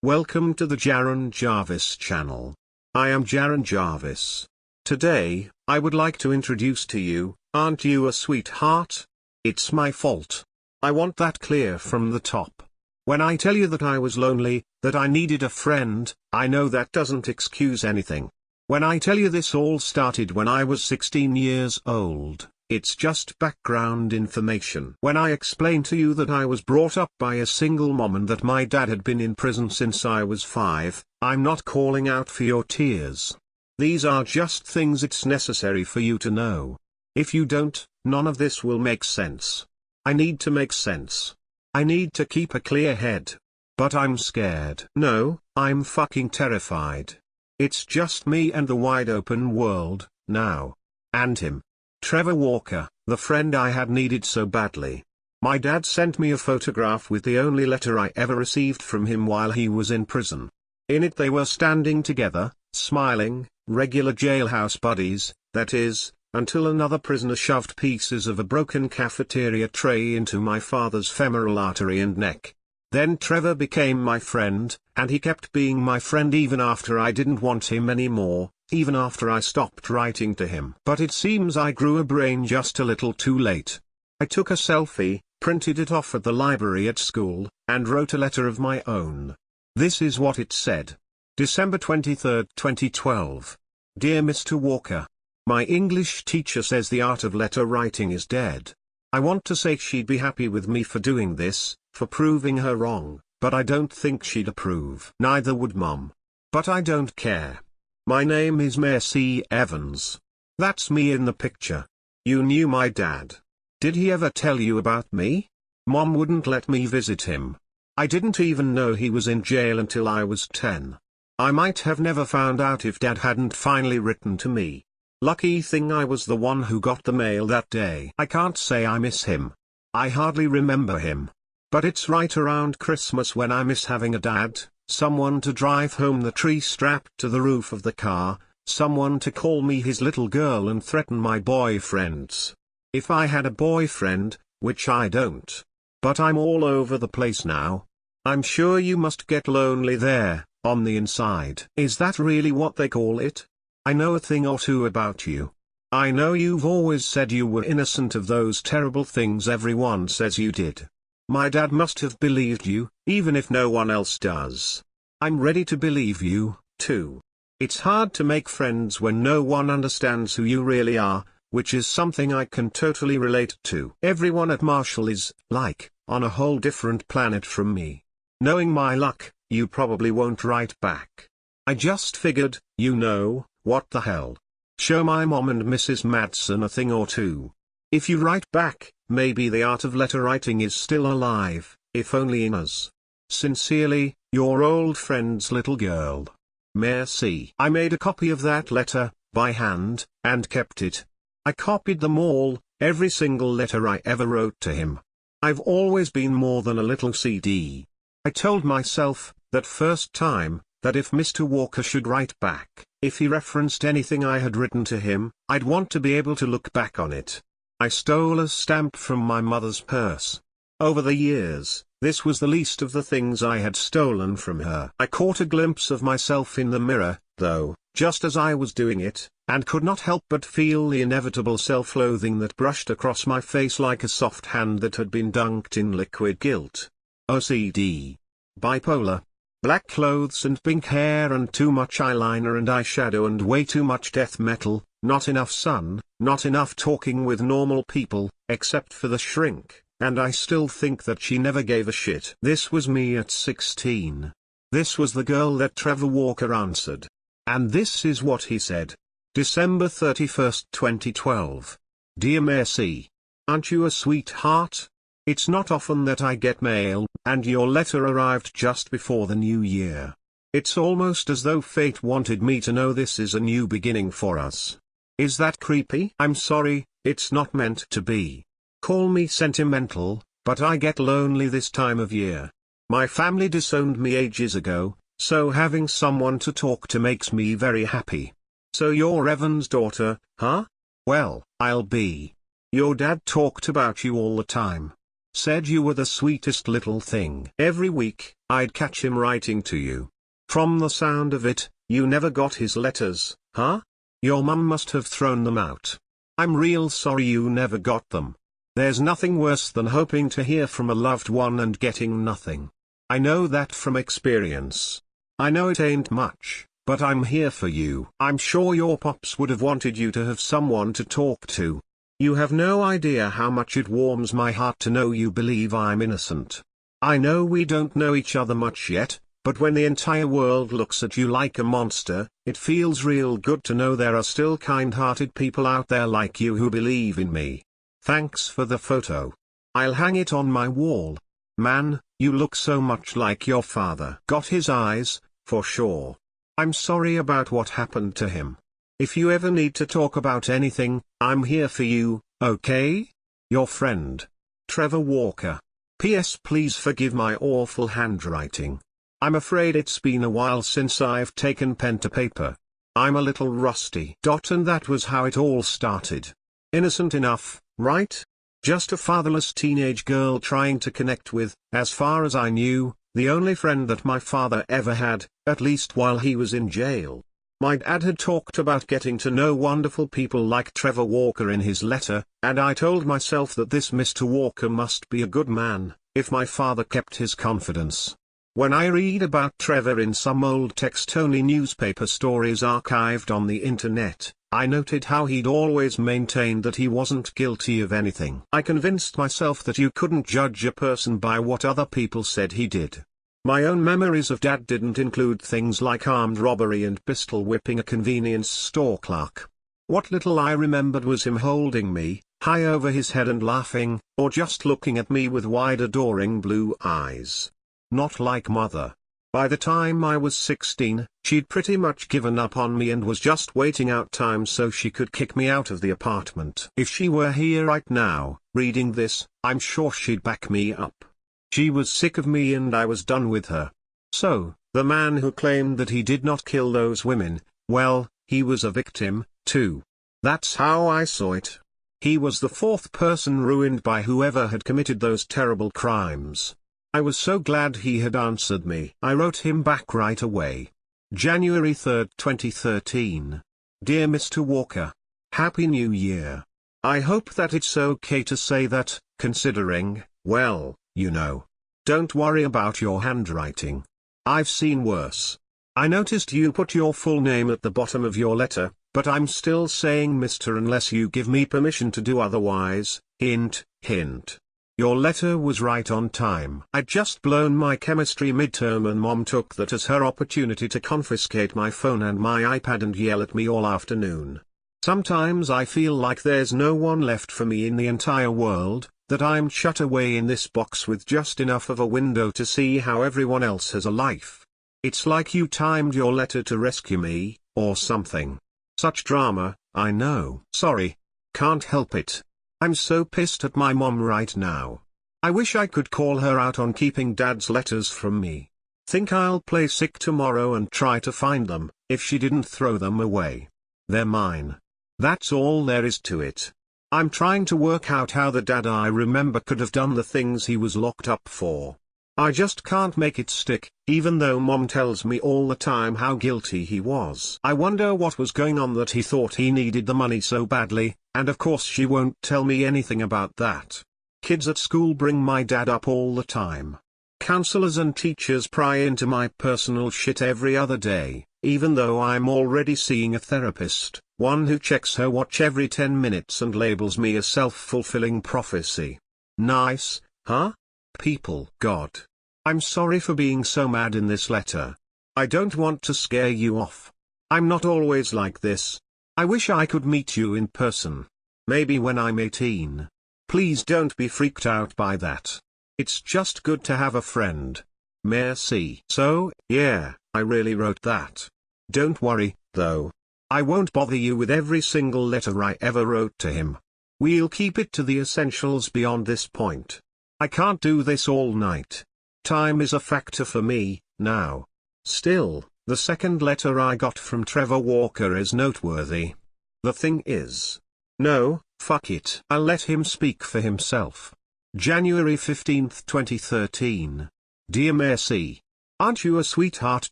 Welcome to the Jaron Jarvis channel. I am Jaron Jarvis. Today, I would like to introduce to you, aren't you a sweetheart? It's my fault. I want that clear from the top. When I tell you that I was lonely, that I needed a friend, I know that doesn't excuse anything. When I tell you this all started when I was 16 years old, it's just background information. When I explain to you that I was brought up by a single mom and that my dad had been in prison since I was 5, I'm not calling out for your tears. These are just things it's necessary for you to know. If you don't, none of this will make sense. I need to make sense. I need to keep a clear head. But I'm scared. No, I'm fucking terrified. It's just me and the wide open world, now. And him. Trevor Walker, the friend I had needed so badly. My dad sent me a photograph with the only letter I ever received from him while he was in prison. In it they were standing together, smiling, regular jailhouse buddies, that is, until another prisoner shoved pieces of a broken cafeteria tray into my father's femoral artery and neck. Then Trevor became my friend, and he kept being my friend even after I didn't want him anymore, even after I stopped writing to him. But it seems I grew a brain just a little too late. I took a selfie, printed it off at the library at school, and wrote a letter of my own. This is what it said. December 23, 2012. Dear Mr. Walker. My English teacher says the art of letter writing is dead. I want to say she'd be happy with me for doing this, for proving her wrong, but I don't think she'd approve. Neither would Mom. But I don't care. My name is Mercy Evans. That's me in the picture. You knew my dad. Did he ever tell you about me? Mom wouldn't let me visit him. I didn't even know he was in jail until I was 10. I might have never found out if Dad hadn't finally written to me. Lucky thing I was the one who got the mail that day. I can't say I miss him. I hardly remember him. But it's right around Christmas when I miss having a dad, someone to drive home the tree strapped to the roof of the car, someone to call me his little girl and threaten my boyfriends. If I had a boyfriend, which I don't. But I'm all over the place now. I'm sure you must get lonely there, on the inside. Is that really what they call it? I know a thing or two about you. I know you've always said you were innocent of those terrible things everyone says you did. My dad must have believed you, even if no one else does. I'm ready to believe you, too. It's hard to make friends when no one understands who you really are, which is something I can totally relate to. Everyone at Marshall is, like, on a whole different planet from me. Knowing my luck, you probably won't write back. I just figured, you know, what the hell. Show my mom and Mrs. Madsen a thing or two. If you write back, maybe the art of letter writing is still alive, if only in us. Sincerely, your old friend's little girl. Merci. I made a copy of that letter, by hand, and kept it. I copied them all, every single letter I ever wrote to him. I've always been more than a little CD. I told myself, that first time, that if Mr. Walker should write back, if he referenced anything I had written to him, I'd want to be able to look back on it. I stole a stamp from my mother's purse. Over the years, this was the least of the things I had stolen from her. I caught a glimpse of myself in the mirror, though, just as I was doing it, and could not help but feel the inevitable self-loathing that brushed across my face like a soft hand that had been dunked in liquid guilt. OCD. Bipolar. Black clothes and pink hair and too much eyeliner and eyeshadow and way too much death metal, not enough sun, not enough talking with normal people, except for the shrink, and I still think that she never gave a shit. This was me at 16. This was the girl that Trevor Walker answered. And this is what he said. December 31, 2012. Dear Mercy. Aren't you a sweetheart? It's not often that I get mail, and your letter arrived just before the new year. It's almost as though fate wanted me to know this is a new beginning for us. Is that creepy? I'm sorry, it's not meant to be. Call me sentimental, but I get lonely this time of year. My family disowned me ages ago, so having someone to talk to makes me very happy. So you're Evan's daughter, huh? Well, I'll be. Your dad talked about you all the time. Said you were the sweetest little thing. Every week, I'd catch him writing to you. From the sound of it, you never got his letters, huh? Your mum must have thrown them out. I'm real sorry you never got them. There's nothing worse than hoping to hear from a loved one and getting nothing. I know that from experience. I know it ain't much, but I'm here for you. I'm sure your pops would have wanted you to have someone to talk to. You have no idea how much it warms my heart to know you believe I'm innocent. I know we don't know each other much yet, but when the entire world looks at you like a monster, it feels real good to know there are still kind-hearted people out there like you who believe in me. Thanks for the photo. I'll hang it on my wall. Man, you look so much like your father. Got his eyes, for sure. I'm sorry about what happened to him. If you ever need to talk about anything, I'm here for you, okay? Your friend, Trevor Walker. P.S. Please forgive my awful handwriting. I'm afraid it's been a while since I've taken pen to paper. I'm a little rusty. And that was how it all started. Innocent enough, right? Just a fatherless teenage girl trying to connect with, as far as I knew, the only friend that my father ever had, at least while he was in jail. My dad had talked about getting to know wonderful people like Trevor Walker in his letter, and I told myself that this Mr. Walker must be a good man, if my father kept his confidence. When I read about Trevor in some old text-only newspaper stories archived on the internet, I noted how he'd always maintained that he wasn't guilty of anything. I convinced myself that you couldn't judge a person by what other people said he did. My own memories of Dad didn't include things like armed robbery and pistol whipping a convenience store clerk. What little I remembered was him holding me, high over his head and laughing, or just looking at me with wide adoring blue eyes. Not like Mother. By the time I was 16, she'd pretty much given up on me and was just waiting out time so she could kick me out of the apartment. If she were here right now, reading this, I'm sure she'd back me up. She was sick of me and I was done with her. So, the man who claimed that he did not kill those women, well, he was a victim, too. That's how I saw it. He was the fourth person ruined by whoever had committed those terrible crimes. I was so glad he had answered me. I wrote him back right away. January 3, 2013. Dear Mr. Walker. Happy New Year. I hope that it's okay to say that, considering, well, you know. Don't worry about your handwriting. I've seen worse. I noticed you put your full name at the bottom of your letter, but I'm still saying Mr. unless you give me permission to do otherwise, hint, hint. Your letter was right on time. I'd just blown my chemistry midterm and Mom took that as her opportunity to confiscate my phone and my iPad and yell at me all afternoon. Sometimes I feel like there's no one left for me in the entire world, that I'm shut away in this box with just enough of a window to see how everyone else has a life. It's like you timed your letter to rescue me, or something. Such drama, I know. Sorry. Can't help it. I'm so pissed at my mom right now. I wish I could call her out on keeping Dad's letters from me. Think I'll play sick tomorrow and try to find them, if she didn't throw them away. They're mine. That's all there is to it. I'm trying to work out how the Dad I remember could have done the things he was locked up for. I just can't make it stick, even though Mom tells me all the time how guilty he was. I wonder what was going on that he thought he needed the money so badly, and of course she won't tell me anything about that. Kids at school bring my dad up all the time. Counselors and teachers pry into my personal shit every other day, even though I'm already seeing a therapist, one who checks her watch every 10 minutes and labels me a self-fulfilling prophecy. Nice, huh? People. God. I'm sorry for being so mad in this letter. I don't want to scare you off. I'm not always like this. I wish I could meet you in person. Maybe when I'm 18. Please don't be freaked out by that. It's just good to have a friend. Merci. So, yeah, I really wrote that. Don't worry, though. I won't bother you with every single letter I ever wrote to him. We'll keep it to the essentials beyond this point. I can't do this all night. Time is a factor for me, now. Still, the second letter I got from Trevor Walker is noteworthy. The thing is. No, fuck it. I'll let him speak for himself. January 15, 2013. Dear Mercy. Aren't you a sweetheart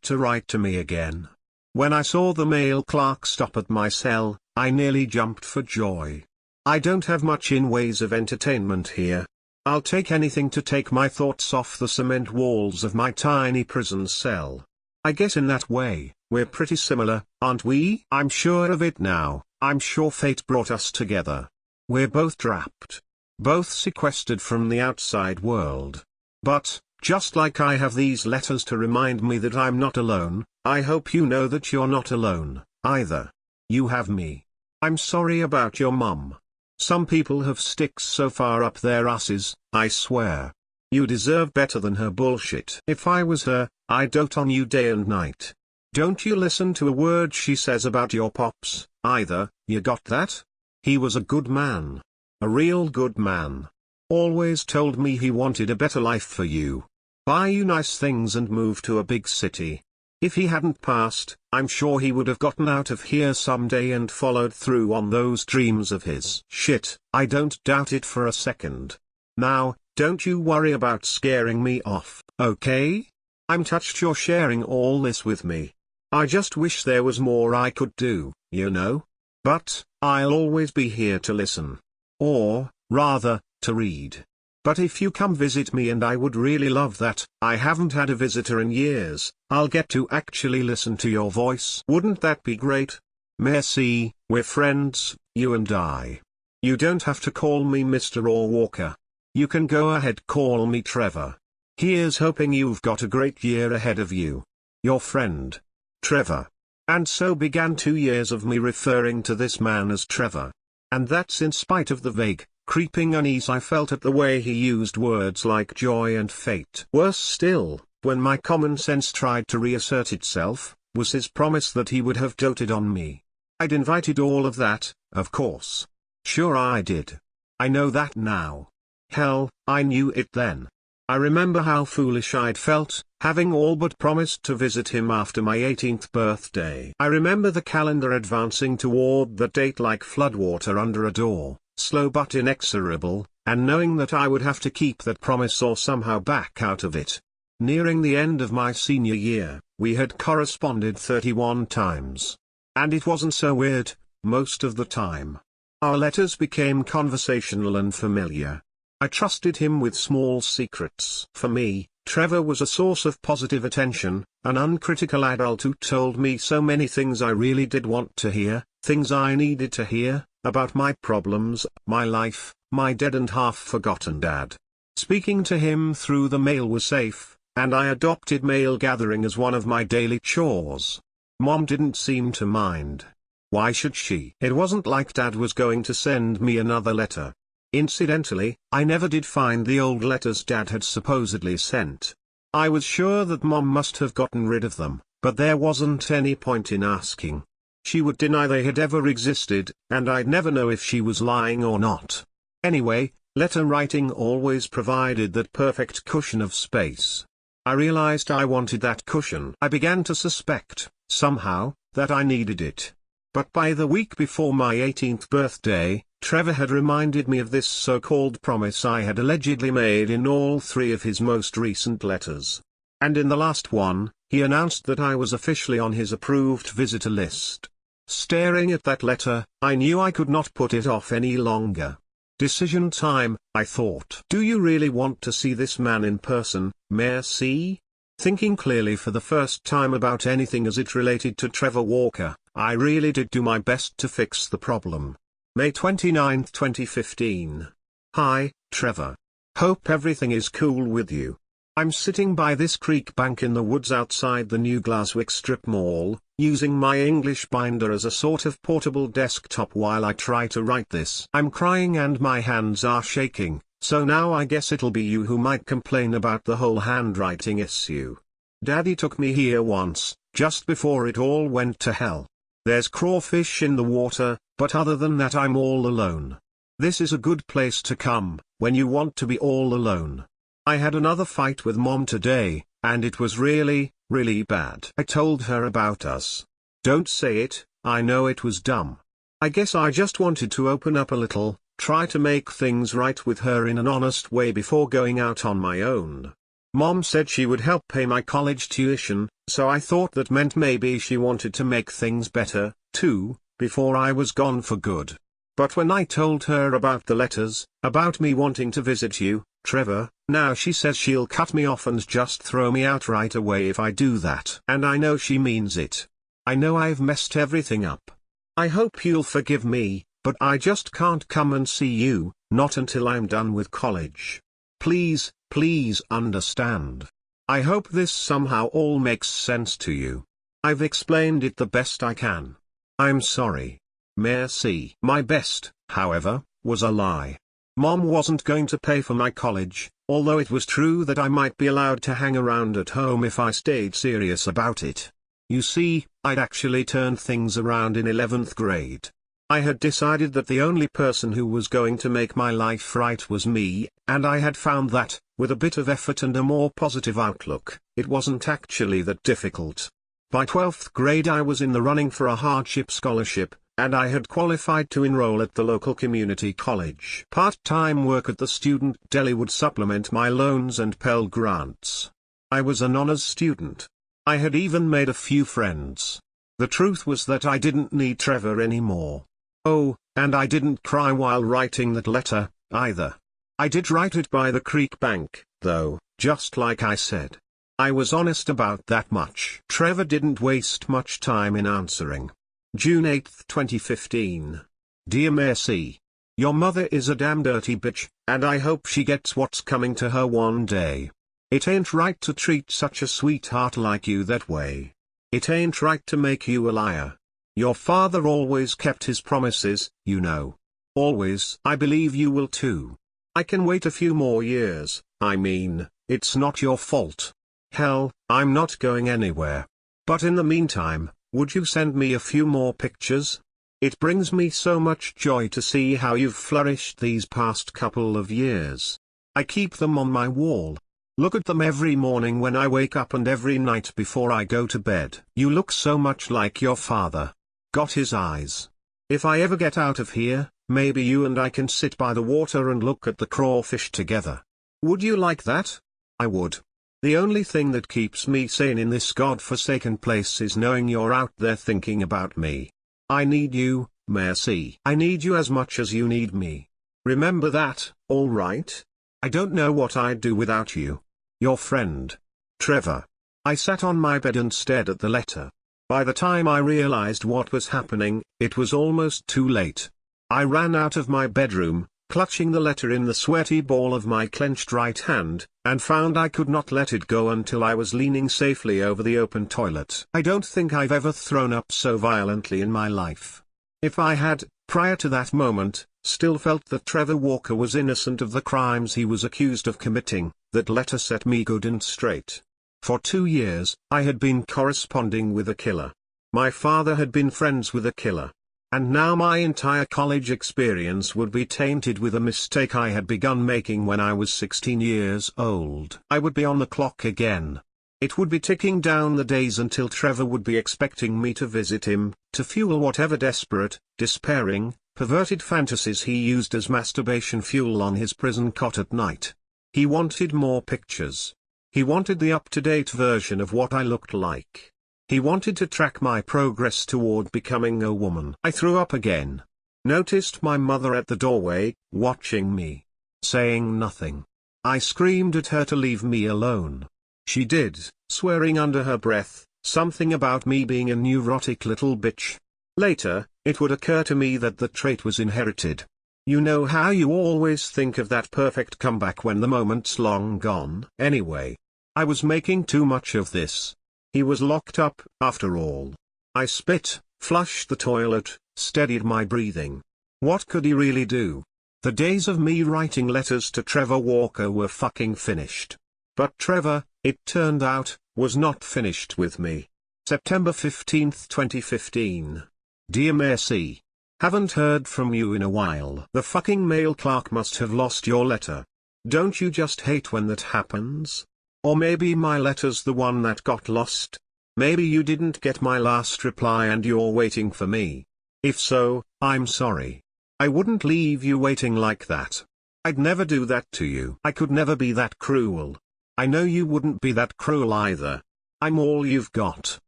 to write to me again? When I saw the mail clerk stop at my cell, I nearly jumped for joy. I don't have much in ways of entertainment here. I'll take anything to take my thoughts off the cement walls of my tiny prison cell. I guess in that way, we're pretty similar, aren't we? I'm sure of it now. I'm sure fate brought us together. We're both trapped. Both sequestered from the outside world. But, just like I have these letters to remind me that I'm not alone, I hope you know that you're not alone, either. You have me. I'm sorry about your mum. Some people have sticks so far up their asses, I swear. You deserve better than her bullshit. If I was her, I'd dote on you day and night. Don't you listen to a word she says about your pops, either, you got that? He was a good man. A real good man. Always told me he wanted a better life for you. Buy you nice things and move to a big city. If he hadn't passed, I'm sure he would have gotten out of here someday and followed through on those dreams of his. Shit, I don't doubt it for a second. Now, don't you worry about scaring me off, okay? I'm touched you're sharing all this with me. I just wish there was more I could do, you know? But, I'll always be here to listen. Or, rather, to read. But if you come visit me, and I would really love that, I haven't had a visitor in years, I'll get to actually listen to your voice. Wouldn't that be great? Merci, we're friends, you and I. You don't have to call me Mr. or Walker. You can go ahead, call me Trevor. Here's hoping you've got a great year ahead of you. Your friend, Trevor. And so began 2 years of me referring to this man as Trevor. And that's in spite of the vague, creeping unease I felt at the way he used words like joy and fate. Worse still, when my common sense tried to reassert itself, was his promise that he would have doted on me. I'd invited all of that, of course. Sure I did. I know that now. Hell, I knew it then. I remember how foolish I'd felt, having all but promised to visit him after my 18th birthday. I remember the calendar advancing toward that date like floodwater under a door, slow but inexorable, and knowing that I would have to keep that promise or somehow back out of it. Nearing the end of my senior year, we had corresponded 31 times. And it wasn't so weird, most of the time. Our letters became conversational and familiar. I trusted him with small secrets. For me, Trevor was a source of positive attention, an uncritical adult who told me so many things I really did want to hear, things I needed to hear, about my problems, my life, my dead and half-forgotten dad. Speaking to him through the mail was safe, and I adopted mail gathering as one of my daily chores. Mom didn't seem to mind. Why should she? It wasn't like Dad was going to send me another letter. Incidentally, I never did find the old letters Dad had supposedly sent. I was sure that Mom must have gotten rid of them, but there wasn't any point in asking. She would deny they had ever existed, and I'd never know if she was lying or not. Anyway, letter writing always provided that perfect cushion of space. I realized I wanted that cushion. I began to suspect, somehow, that I needed it. But by the week before my 18th birthday, Trevor had reminded me of this so-called promise I had allegedly made in all 3 of his most recent letters. And in the last one, he announced that I was officially on his approved visitor list. Staring at that letter, I knew I could not put it off any longer. Decision time, I thought. Do you really want to see this man in person, Merci? Thinking clearly for the first time about anything as it related to Trevor Walker, I really did do my best to fix the problem. May 29, 2015. Hi, Trevor. Hope everything is cool with you. I'm sitting by this creek bank in the woods outside the new Glaswick strip mall, using my English binder as a sort of portable desktop while I try to write this. I'm crying and my hands are shaking, so now I guess it'll be you who might complain about the whole handwriting issue. Daddy took me here once, just before it all went to hell. There's crawfish in the water, but other than that I'm all alone. This is a good place to come, when you want to be all alone. I had another fight with Mom today, and it was really, really bad. I told her about us. Don't say it, I know it was dumb. I guess I just wanted to open up a little, Try to make things right with her in an honest way before going out on my own. Mom said she would help pay my college tuition, so I thought that meant maybe she wanted to make things better, too, before I was gone for good. But when I told her about the letters, about me wanting to visit you, Trevor, now she says she'll cut me off and just throw me out right away if I do that. And I know she means it. I know I've messed everything up. I hope you'll forgive me, but I just can't come and see you, not until I'm done with college. Please, please understand. I hope this somehow all makes sense to you. I've explained it the best I can. I'm sorry. Merci. My best, however, was a lie. Mom wasn't going to pay for my college, although it was true that I might be allowed to hang around at home if I stayed serious about it. You see, I'd actually turned things around in 11th grade. I had decided that the only person who was going to make my life right was me, and I had found that, with a bit of effort and a more positive outlook, it wasn't actually that difficult. By 12th grade I was in the running for a hardship scholarship, and I had qualified to enroll at the local community college. Part-time work at the student deli would supplement my loans and Pell Grants. I was an honors student. I had even made a few friends. The truth was that I didn't need Trevor anymore. Oh, and I didn't cry while writing that letter, either. I did write it by the creek bank, though, just like I said. I was honest about that much. Trevor didn't waste much time in answering. June 8, 2015. Dear Mercy. Your mother is a damn dirty bitch, and I hope she gets what's coming to her one day. It ain't right to treat such a sweetheart like you that way. It ain't right to make you a liar. Your father always kept his promises, you know. Always. I believe you will too. I can wait a few more years, I mean, it's not your fault. Hell, I'm not going anywhere. But in the meantime, would you send me a few more pictures? It brings me so much joy to see how you've flourished these past couple of years. I keep them on my wall. Look at them every morning when I wake up and every night before I go to bed. You look so much like your father. Got his eyes. If I ever get out of here, maybe you and I can sit by the water and look at the crawfish together. Would you like that? I would. The only thing that keeps me sane in this God-forsaken place is knowing you're out there thinking about me. I need you, Mercy. I need you as much as you need me. Remember that, all right? I don't know what I'd do without you. Your friend, Trevor. I sat on my bed and stared at the letter. By the time I realized what was happening, it was almost too late. I ran out of my bedroom, clutching the letter in the sweaty ball of my clenched right hand, and found I could not let it go until I was leaning safely over the open toilet. I don't think I've ever thrown up so violently in my life. If I had, prior to that moment, still felt that Trevor Walker was innocent of the crimes he was accused of committing, that letter set me good and straight. For 2 years, I had been corresponding with a killer. My father had been friends with a killer. And now my entire college experience would be tainted with a mistake I had begun making when I was 16 years old. I would be on the clock again. It would be ticking down the days until Trevor would be expecting me to visit him, to fuel whatever desperate, despairing, perverted fantasies he used as masturbation fuel on his prison cot at night. He wanted more pictures. He wanted the up-to-date version of what I looked like. He wanted to track my progress toward becoming a woman. I threw up again. Noticed my mother at the doorway, watching me. Saying nothing. I screamed at her to leave me alone. She did, swearing under her breath, something about me being a neurotic little bitch. Later, it would occur to me that the trait was inherited. You know how you always think of that perfect comeback when the moment's long gone? Anyway, I was making too much of this. He was locked up, after all. I spit, flushed the toilet, steadied my breathing. What could he really do? The days of me writing letters to Trevor Walker were fucking finished. But Trevor, it turned out, was not finished with me. September 15, 2015. Dear Mercy. Haven't heard from you in a while. The fucking mail clerk must have lost your letter. Don't you just hate when that happens? Or maybe my letter's the one that got lost? Maybe you didn't get my last reply and you're waiting for me. If so, I'm sorry. I wouldn't leave you waiting like that. I'd never do that to you. I could never be that cruel. I know you wouldn't be that cruel either. I'm all you've got.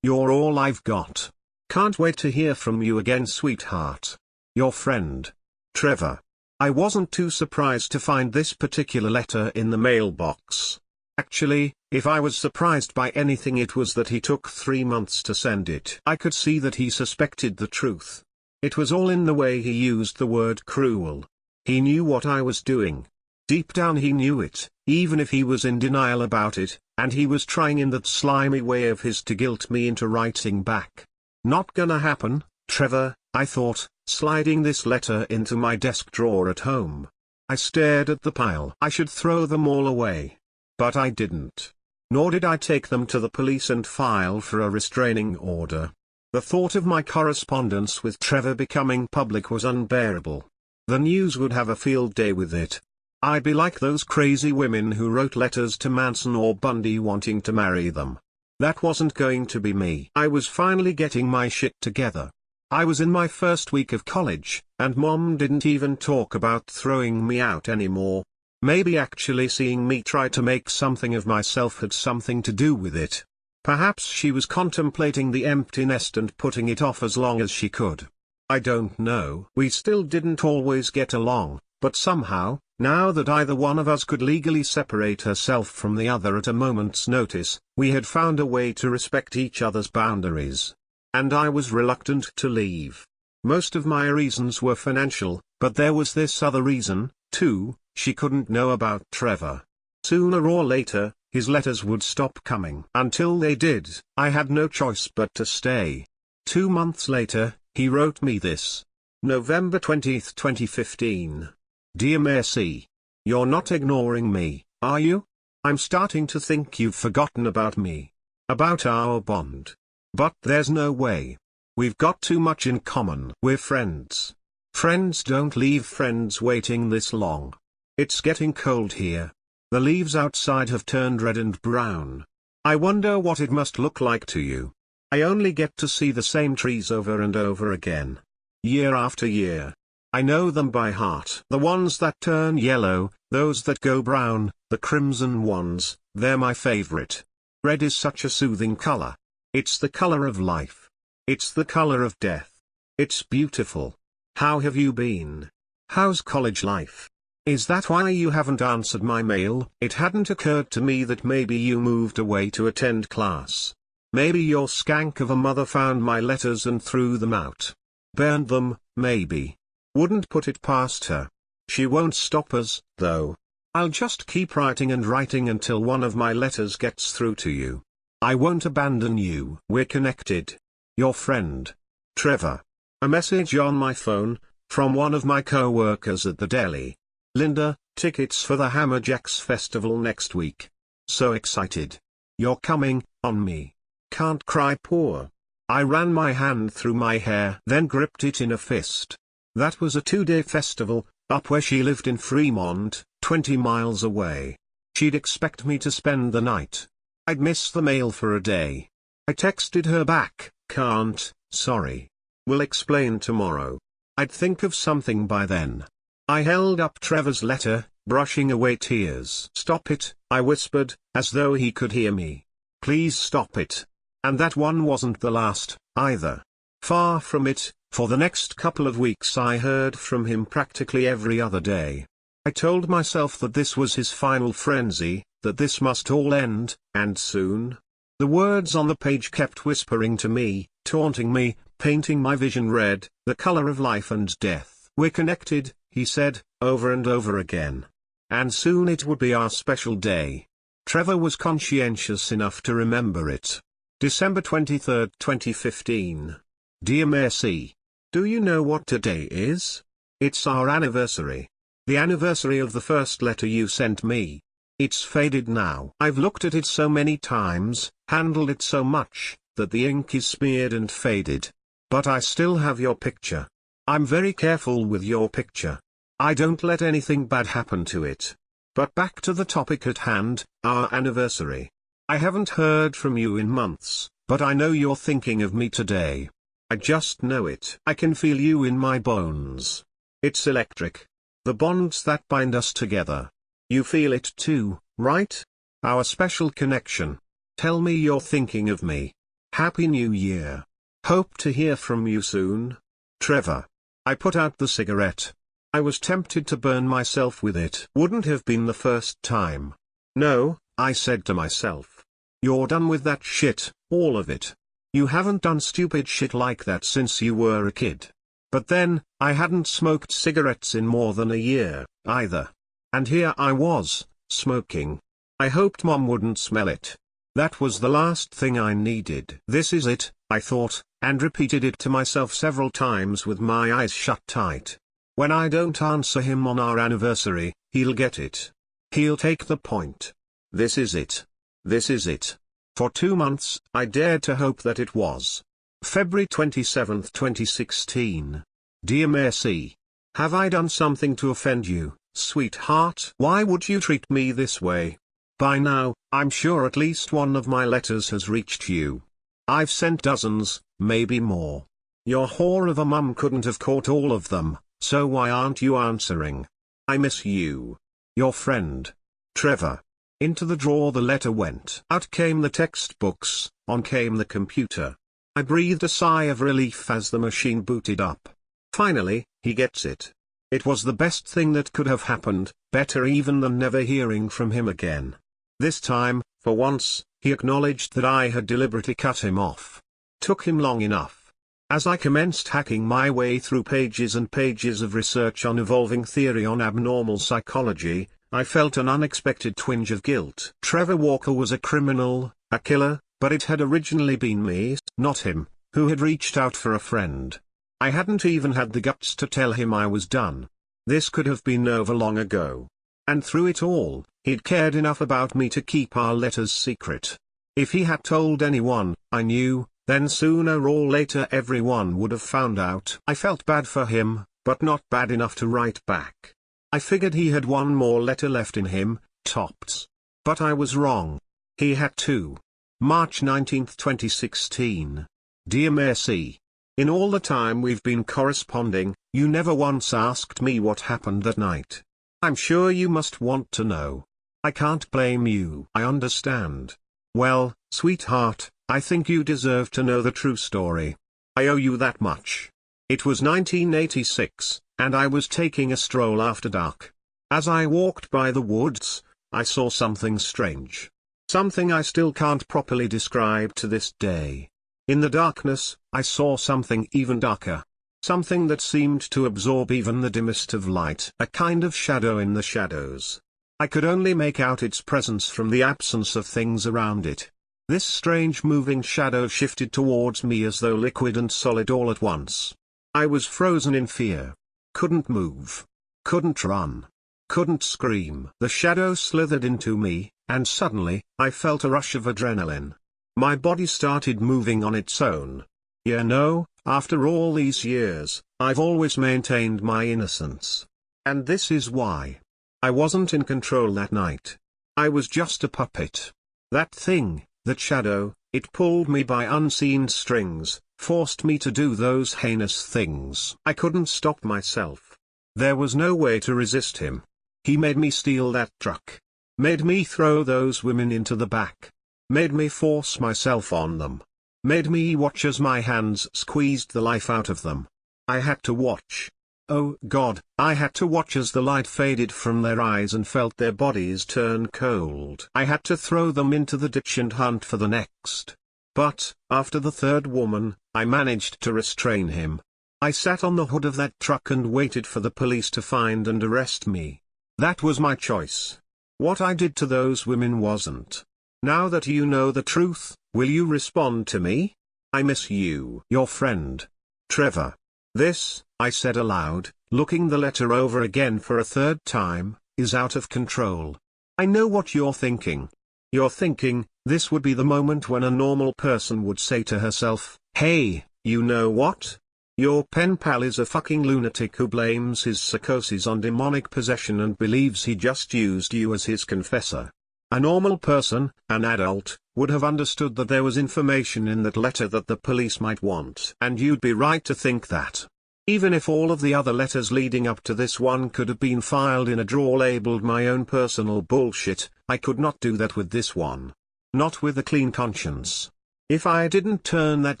You're all I've got. Can't wait to hear from you again, sweetheart. Your friend, Trevor. I wasn't too surprised to find this particular letter in the mailbox. Actually, if I was surprised by anything, it was that he took 3 months to send it. I could see that he suspected the truth. It was all in the way he used the word cruel. He knew what I was doing. Deep down he knew it, even if he was in denial about it, and he was trying in that slimy way of his to guilt me into writing back. Not gonna happen, Trevor, I thought, sliding this letter into my desk drawer at home. I stared at the pile. I should throw them all away. But I didn't. Nor did I take them to the police and file for a restraining order. The thought of my correspondence with Trevor becoming public was unbearable. The news would have a field day with it. I'd be like those crazy women who wrote letters to Manson or Bundy wanting to marry them. That wasn't going to be me. I was finally getting my shit together. I was in my first week of college, and Mom didn't even talk about throwing me out anymore. Maybe actually seeing me try to make something of myself had something to do with it. Perhaps she was contemplating the empty nest and putting it off as long as she could. I don't know. We still didn't always get along, but somehow, now that either one of us could legally separate herself from the other at a moment's notice, we had found a way to respect each other's boundaries. And I was reluctant to leave. Most of my reasons were financial, but there was this other reason, too. She couldn't know about Trevor. Sooner or later, his letters would stop coming. Until they did, I had no choice but to stay. 2 months later, he wrote me this. November 20th, 2015. Dear Mercy. You're not ignoring me, are you? I'm starting to think you've forgotten about me. About our bond. But there's no way. We've got too much in common. We're friends. Friends don't leave friends waiting this long. It's getting cold here. The leaves outside have turned red and brown. I wonder what it must look like to you. I only get to see the same trees over and over again. Year after year. I know them by heart. The ones that turn yellow, those that go brown, the crimson ones, they're my favorite. Red is such a soothing color. It's the color of life. It's the color of death. It's beautiful. How have you been? How's college life? Is that why you haven't answered my mail? It hadn't occurred to me that maybe you moved away to attend class. Maybe your skank of a mother found my letters and threw them out. Burned them, maybe. Wouldn't put it past her. She won't stop us, though. I'll just keep writing and writing until one of my letters gets through to you. I won't abandon you. We're connected. Your friend, Trevor. A message on my phone, from one of my co-workers at the deli. Linda, tickets for the Hammerjacks Festival next week. So excited. You're coming, on me. Can't cry poor. I ran my hand through my hair, then gripped it in a fist. That was a 2-day festival, up where she lived in Fremont, 20 miles away. She'd expect me to spend the night. I'd miss the mail for a day. I texted her back, can't, sorry. We'll explain tomorrow. I'd think of something by then. I held up Trevor's letter, brushing away tears. Stop it, I whispered, as though he could hear me. Please stop it. And that one wasn't the last, either. Far from it, for the next couple of weeks I heard from him practically every other day. I told myself that this was his final frenzy, that this must all end, and soon. The words on the page kept whispering to me, taunting me, painting my vision red, the color of life and death. We're connected, he said, over and over again. And soon it would be our special day. Trevor was conscientious enough to remember it. December 23, 2015. Dear Mercy. Do you know what today is? It's our anniversary. The anniversary of the first letter you sent me. It's faded now. I've looked at it so many times, handled it so much, that the ink is smeared and faded. But I still have your picture. I'm very careful with your picture. I don't let anything bad happen to it. But back to the topic at hand, our anniversary. I haven't heard from you in months, but I know you're thinking of me today. I just know it. I can feel you in my bones. It's electric. The bonds that bind us together. You feel it too, right? Our special connection. Tell me you're thinking of me. Happy New Year. Hope to hear from you soon. Trevor. I put out the cigarette. I was tempted to burn myself with it. Wouldn't have been the first time. No, I said to myself. You're done with that shit, all of it. You haven't done stupid shit like that since you were a kid. But then, I hadn't smoked cigarettes in more than a year, either. And here I was, smoking. I hoped Mom wouldn't smell it. That was the last thing I needed. This is it, I thought, and repeated it to myself several times with my eyes shut tight. When I don't answer him on our anniversary, he'll get it. He'll take the point. This is it. This is it. For 2 months, I dared to hope that it was. February 27, 2016. Dear Mercy. Have I done something to offend you, sweetheart? Why would you treat me this way? By now, I'm sure at least one of my letters has reached you. I've sent dozens, maybe more. Your whore of a mum couldn't have caught all of them, so why aren't you answering? I miss you. Your friend. Trevor. Into the drawer the letter went. Out came the textbooks, on came the computer. I breathed a sigh of relief as the machine booted up. Finally, he gets it. It was the best thing that could have happened, better even than never hearing from him again. This time, for once, he acknowledged that I had deliberately cut him off. Took him long enough. As I commenced hacking my way through pages and pages of research on evolving theory on abnormal psychology, I felt an unexpected twinge of guilt. Trevor Walker was a criminal, a killer, but it had originally been me, not him, who had reached out for a friend. I hadn't even had the guts to tell him I was done. This could have been over long ago. And through it all, he'd cared enough about me to keep our letters secret. If he had told anyone, I knew, then sooner or later everyone would have found out. I felt bad for him, but not bad enough to write back. I figured he had one more letter left in him, tops. But I was wrong. He had two. March 19, 2016. Dear Mercy. In all the time we've been corresponding, you never once asked me what happened that night. I'm sure you must want to know. I can't blame you. I understand. Well, sweetheart, I think you deserve to know the true story. I owe you that much. It was 1986, and I was taking a stroll after dark. As I walked by the woods, I saw something strange. Something I still can't properly describe to this day. In the darkness, I saw something even darker. Something that seemed to absorb even the dimmest of light. A kind of shadow in the shadows. I could only make out its presence from the absence of things around it. This strange moving shadow shifted towards me as though liquid and solid all at once. I was frozen in fear. Couldn't move. Couldn't run. Couldn't scream. The shadow slithered into me, and suddenly, I felt a rush of adrenaline. My body started moving on its own. You know, after all these years, I've always maintained my innocence. And this is why. I wasn't in control that night. I was just a puppet. That thing, that shadow, it pulled me by unseen strings, forced me to do those heinous things. I couldn't stop myself. There was no way to resist him. He made me steal that truck. Made me throw those women into the back. Made me force myself on them. Made me watch as my hands squeezed the life out of them. I had to watch. Oh God, I had to watch as the light faded from their eyes and felt their bodies turn cold. I had to throw them into the ditch and hunt for the next. But, after the third woman, I managed to restrain him. I sat on the hood of that truck and waited for the police to find and arrest me. That was my choice. What I did to those women wasn't. Now that you know the truth, will you respond to me? I miss you. Your friend. Trevor. This, I said aloud, looking the letter over again for a third time, is out of control. I know what you're thinking. You're thinking, this would be the moment when a normal person would say to herself, hey, you know what? Your pen pal is a fucking lunatic who blames his psychosis on demonic possession and believes he just used you as his confessor. A normal person, an adult, would have understood that there was information in that letter that the police might want. And you'd be right to think that. Even if all of the other letters leading up to this one could have been filed in a drawer labeled my own personal bullshit, I could not do that with this one. Not with a clean conscience. If I didn't turn that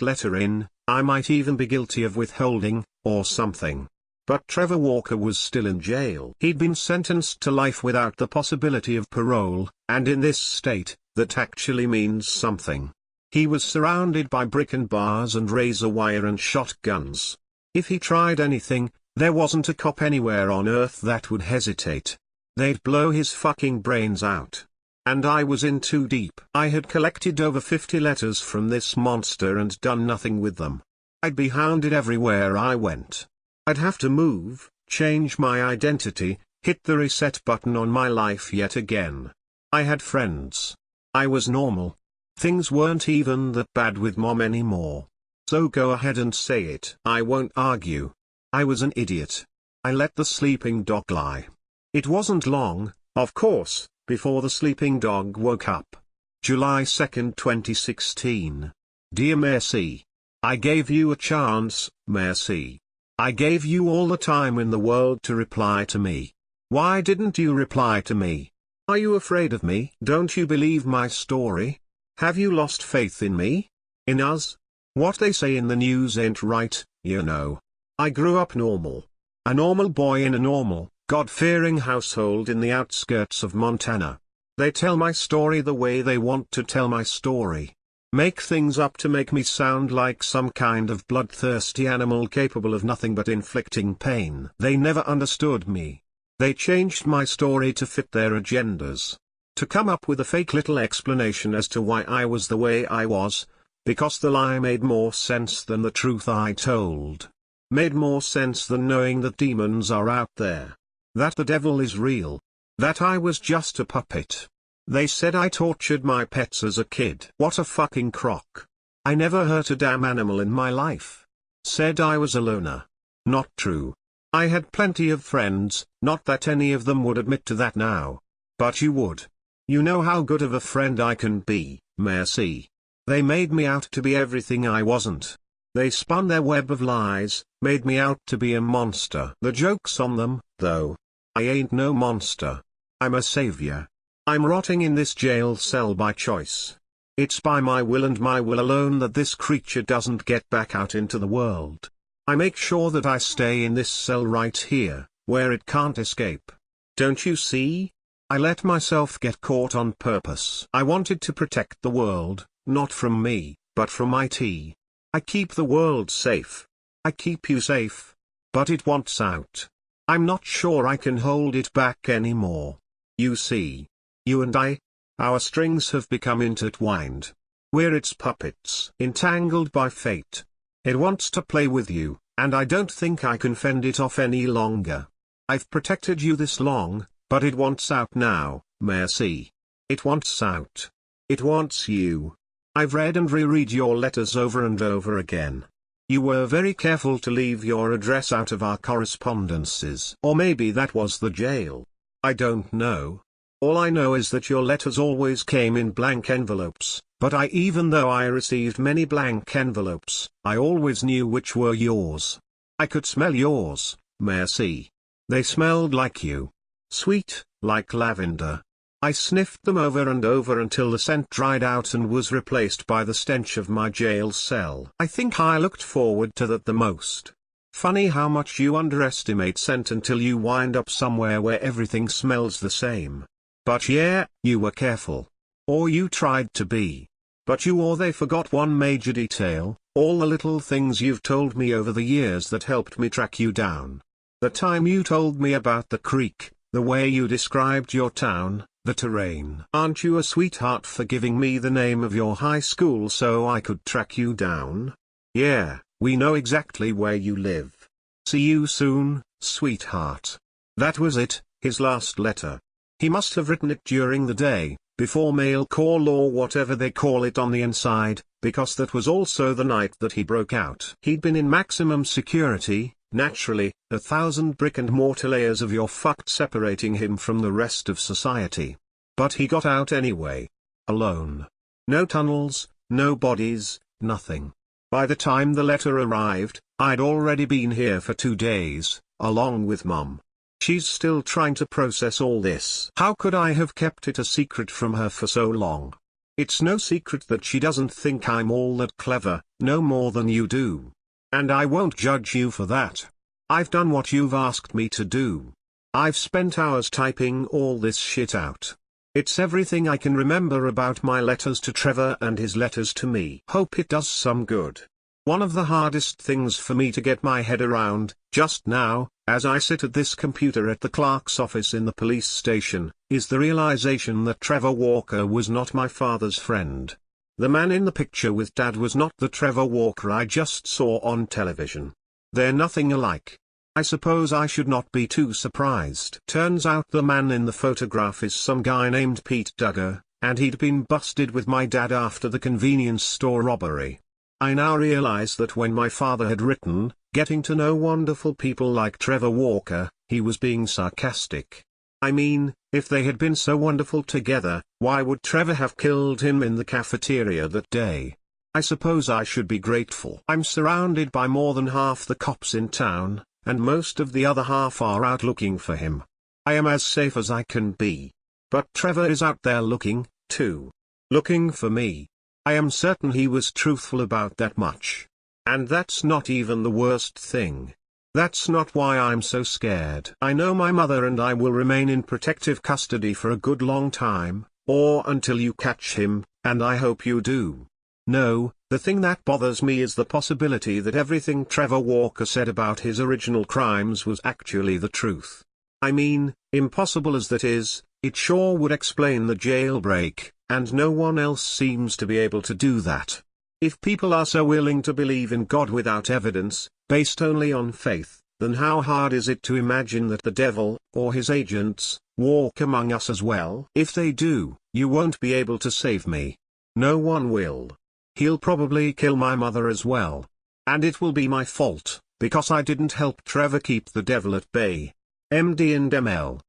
letter in, I might even be guilty of withholding, or something. But Trevor Walker was still in jail. He'd been sentenced to life without the possibility of parole, and in this state, that actually means something. He was surrounded by brick and bars and razor wire and shotguns. If he tried anything, there wasn't a cop anywhere on earth that would hesitate. They'd blow his fucking brains out. And I was in too deep. I had collected over 50 letters from this monster and done nothing with them. I'd be hounded everywhere I went. I'd have to move, change my identity, hit the reset button on my life yet again. I had friends. I was normal. Things weren't even that bad with Mom anymore. So go ahead and say it. I won't argue. I was an idiot. I let the sleeping dog lie. It wasn't long, of course, before the sleeping dog woke up. July 2, 2016. Dear Mercy. I gave you a chance, Mercy. I gave you all the time in the world to reply to me. Why didn't you reply to me? Are you afraid of me? Don't you believe my story? Have you lost faith in me? In us? What they say in the news ain't right, you know. I grew up normal. A normal boy in a normal, God-fearing household in the outskirts of Montana. They tell my story the way they want to tell my story. Make things up to make me sound like some kind of bloodthirsty animal capable of nothing but inflicting pain. They never understood me. They changed my story to fit their agendas. To come up with a fake little explanation as to why I was the way I was, because the lie made more sense than the truth I told. Made more sense than knowing that demons are out there. That the devil is real. That I was just a puppet. They said I tortured my pets as a kid. What a fucking crock. I never hurt a damn animal in my life. Said I was a loner. Not true. I had plenty of friends, not that any of them would admit to that now. But you would. You know how good of a friend I can be, Mercy. They made me out to be everything I wasn't. They spun their web of lies, made me out to be a monster. The joke's on them, though. I ain't no monster. I'm a savior. I'm rotting in this jail cell by choice. It's by my will and my will alone that this creature doesn't get back out into the world. I make sure that I stay in this cell right here, where it can't escape. Don't you see? I let myself get caught on purpose. I wanted to protect the world, not from me, but from IT. I keep the world safe. I keep you safe. But it wants out. I'm not sure I can hold it back anymore. You see. You and I, our strings have become intertwined. We're its puppets. Entangled by fate. It wants to play with you, and I don't think I can fend it off any longer. I've protected you this long, but it wants out now, Mercy. It wants out. It wants you. I've read and reread your letters over and over again. You were very careful to leave your address out of our correspondences. Or maybe that was the jail. I don't know. All I know is that your letters always came in blank envelopes, but even though I received many blank envelopes, I always knew which were yours. I could smell yours, Mercy. They smelled like you. Sweet, like lavender. I sniffed them over and over until the scent dried out and was replaced by the stench of my jail cell. I think I looked forward to that the most. Funny how much you underestimate scent until you wind up somewhere where everything smells the same. But yeah, you were careful. Or you tried to be. But you or they forgot one major detail, all the little things you've told me over the years that helped me track you down. The time you told me about the creek, the way you described your town, the terrain. Aren't you a sweetheart for giving me the name of your high school so I could track you down? Yeah, we know exactly where you live. See you soon, sweetheart. That was it, his last letter. He must have written it during the day, before mail call or whatever they call it on the inside, because that was also the night that he broke out. He'd been in maximum security, naturally, 1,000 brick and mortar layers of your fucked separating him from the rest of society. But he got out anyway. Alone. No tunnels, no bodies, nothing. By the time the letter arrived, I'd already been here for 2 days, along with Mum. She's still trying to process all this. How could I have kept it a secret from her for so long? It's no secret that she doesn't think I'm all that clever, no more than you do. And I won't judge you for that. I've done what you've asked me to do. I've spent hours typing all this shit out. It's everything I can remember about my letters to Trevor and his letters to me. Hope it does some good. One of the hardest things for me to get my head around, just now, as I sit at this computer at the clerk's office in the police station, is the realization that Trevor Walker was not my father's friend. The man in the picture with Dad was not the Trevor Walker I just saw on television. They're nothing alike. I suppose I should not be too surprised. Turns out the man in the photograph is some guy named Pete Duggar, and he'd been busted with my dad after the convenience store robbery. I now realize that when my father had written, "Getting to know wonderful people like Trevor Walker," he was being sarcastic. I mean, if they had been so wonderful together, why would Trevor have killed him in the cafeteria that day? I suppose I should be grateful. I'm surrounded by more than half the cops in town, and most of the other half are out looking for him. I am as safe as I can be. But Trevor is out there looking, too. Looking for me. I am certain he was truthful about that much. And that's not even the worst thing. That's not why I'm so scared. I know my mother and I will remain in protective custody for a good long time, or until you catch him, and I hope you do. No, the thing that bothers me is the possibility that everything Trevor Walker said about his original crimes was actually the truth. I mean, impossible as that is, it sure would explain the jailbreak, and no one else seems to be able to do that. If people are so willing to believe in God without evidence, based only on faith, then how hard is it to imagine that the devil, or his agents, walk among us as well? If they do, you won't be able to save me. No one will. He'll probably kill my mother as well. And it will be my fault, because I didn't help Trevor keep the devil at bay. MD and ML.